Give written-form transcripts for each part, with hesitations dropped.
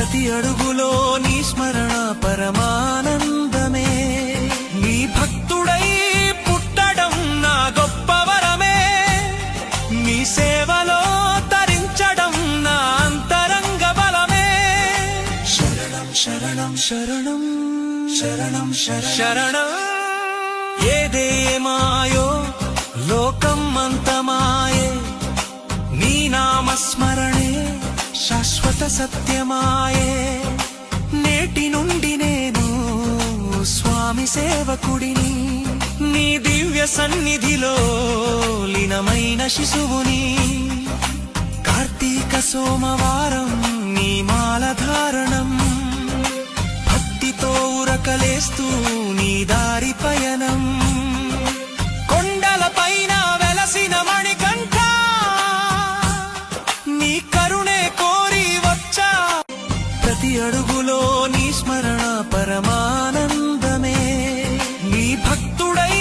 ప్రతి అడుగులో నీ స్మరణ పరమానందమే నీ భక్తుడై పుట్టడం నా గొప్ప వరమే నీ సేవలో తరించడం నా అంతరంగ బలమే శరణం శరణం శరణం శరణం శరణం ఏదేమాయో లోకం అంతమాయే నీ నామస్మరణే శాశ్వత సత్యమాయే నేటి నుండి నేను స్వామి సేవకుడిని నీ దివ్య సన్నిధిలో లీనమైన శిశువుని కార్తీక సోమవారం నీ మాల ధారణం భక్తితో ఉరకలేస్తూ నీ దారి పయనం కొండల పైన వెలసిన మణికంఠ నీ కరుణే కోరి వచ్చా ప్రతి అడుగులో నీ స్మరణ పరమానందమే నీ భక్తుడై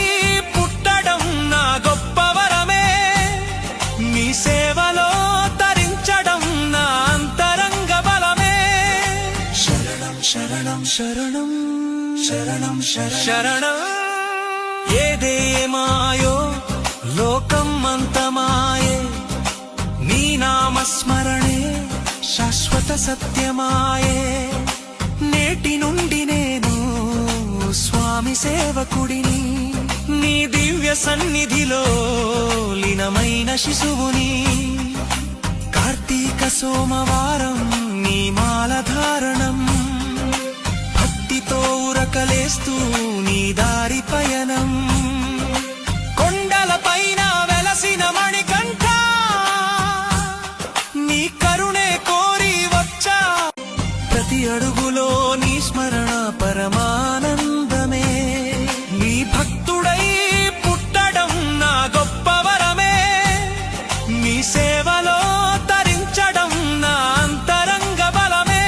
పుట్టడం నా గొప్ప వరమే నీ సేవలో తరించడం నా అంతరంగ బలమే శరణం శరణం శరణం శరణం శరణం ఏదేమాయో లోకం అంతమాయే నీ నామస్మరణే శాశ్వత సత్యమాయే నేటి నుండి నేను స్వామి సేవకుడిని నీ దివ్య సన్నిధిలో లీనమైన శిశువుని కార్తీక సోమవారం నీ మాల ధారణం భక్తితో ఉరకలేస్తూ నీ దారి పయనం కొండల పైన వెలసిన మణికంఠ నీ కరుణే కోరి వచ్చా ప్రతి అడుగులో నీ స్మరణ పరమానందమే నీ భక్తుడై పుట్టడం నా గొప్ప వరమే నీ సేవలో తరించడం నా అంతరంగ బలమే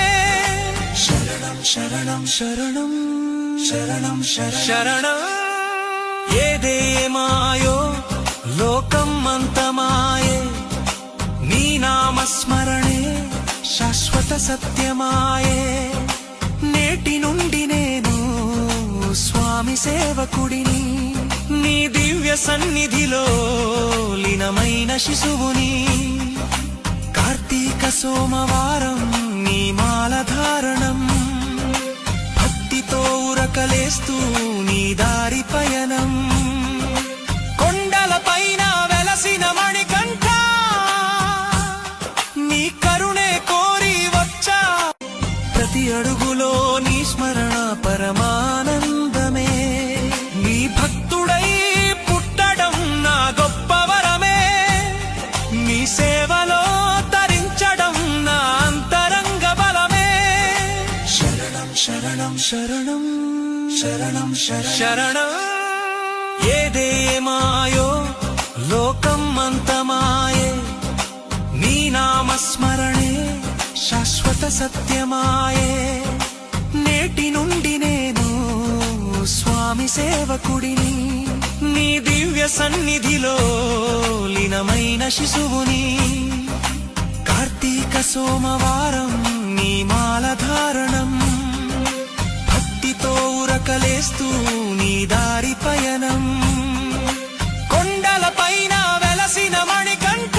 శరణం శరణం శరణం శరణం శరణం ఏదేమాయో లోకం అంతమాయే నీ నామస్మరణే శాశ్వత సత్యమాయే నేటి నుండి నేను స్వామి సేవకుడిని నీ దివ్య సన్నిధిలో లీనమైన శిశువుని కార్తీక సోమవారం నీ మాల ధారణం భక్తితో ఉరకలేస్తూ నీ దారి పయనం కొండల పైన వెలసిన మణికంఠ నీ కరుణే కోరి వచ్చా ప్రతి అడుగులో నీ స్మరణ పరమానందమే నీ భక్తుడై పుట్టడం నా గొప్ప వరమే నీ సేవలో తరించడం నా అంతరంగ బలమే శరణం శరణం శరణం శరణం శరణం ఏదేమాయో లోకం అంతమాయే నీ నామస్మరణే శాశ్వత సత్యమాయే నేటి నుండి నేను స్వామి సేవకుడిని నీ దివ్య సన్నిధిలో లీనమైన శిశువుని కార్తీక సోమవారం నీ మాల ధారణం భక్తితో ఉరకలేస్తూ నీ దారి పయనం కొండల పైన వెలసిన మణికంఠ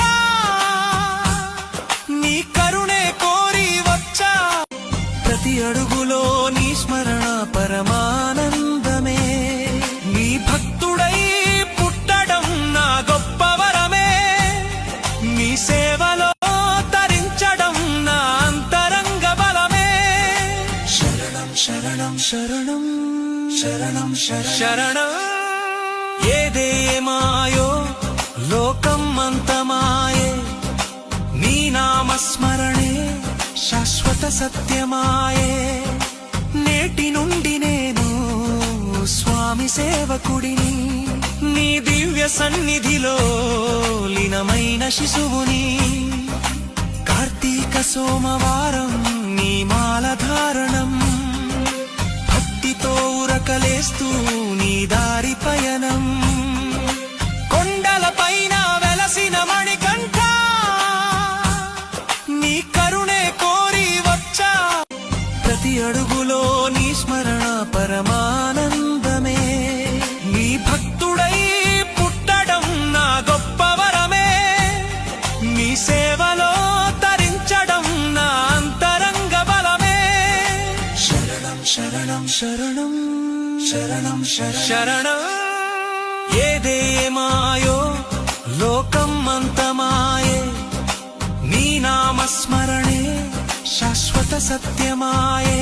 నీ కరుణే కోరి వచ్చా ప్రతి అడుగులో నీ స్మరణ పరమానందమే నీ భక్తుడై పుట్టడం నా గొప్ప వరమే నీ సేవలో తరించడం నా అంతరంగ బలమే శరణం శరణం శరణం శరణం శరణం ఏదేమాయో లోకం అంతమాయే నీ నామస్మరణే శాశ్వత సత్యమాయే నేటి నుండి నేను స్వామి సేవకుడిని నీ దివ్య సన్నిధిలో లీనమైన శిశువుని కార్తీక సోమవారం నీ మాల ధారణం భక్తితో ఉరకలేస్తూ నీ దారి పయనం కొండల పైన వెలసిన మణికంఠ నీ కరుణే కోరి వచ్చా అడుగులో నీ స్మరణ పరమానందమే నీ భక్తుడై పుట్టడం నా గొప్ప వరమే నీ సేవలో తరించడం నా అంతరంగ బలమే శరణం శరణం శరణం శరణం శరణం ఏదేమాయో లోకం అంతమాయే నీ నామస్మరణే శాశ్వత సత్యమాయే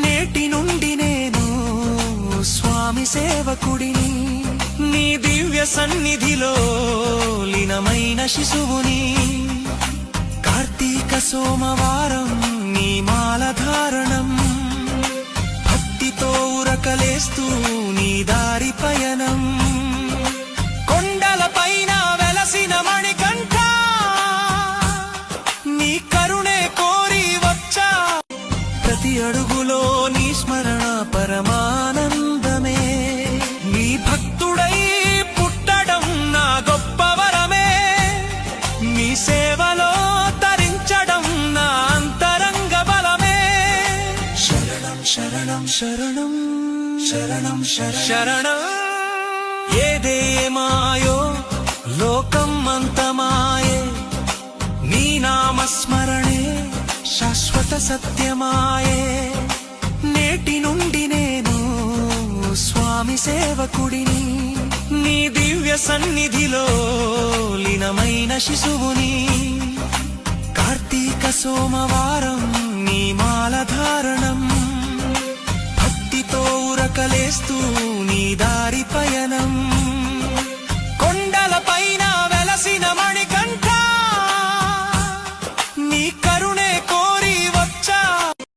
నేటి నుండి నేను స్వామి సేవకుడిని నీ దివ్య సన్నిధిలో లీనమైన శిశువుని కార్తీక సోమవారం నీ మాల ధారణం భక్తితో ఉరకలేస్తూ నీ దారి పయనం కొండల పైన వెలసిన మణికంఠ నీ కరుణే కోరి వచ్చా ప్రతి అడుగులో నీ స్మరణ పరమానందమే నీ భక్తుడై పుట్టడం నా గొప్ప వరమే నీ సేవలో తరించడం నా అంతరంగ బలమే శరణం శరణం శరణం శరణం శరణం ఏదేమాయో లోకం అంతమాయే నీ నామస్మరణే శాశ్వత సత్యమాయే నేటి నుండి నేను స్వామి సేవకుడిని నీ దివ్య సన్నిధిలో లీనమైన శిశువుని కార్తీక సోమవారం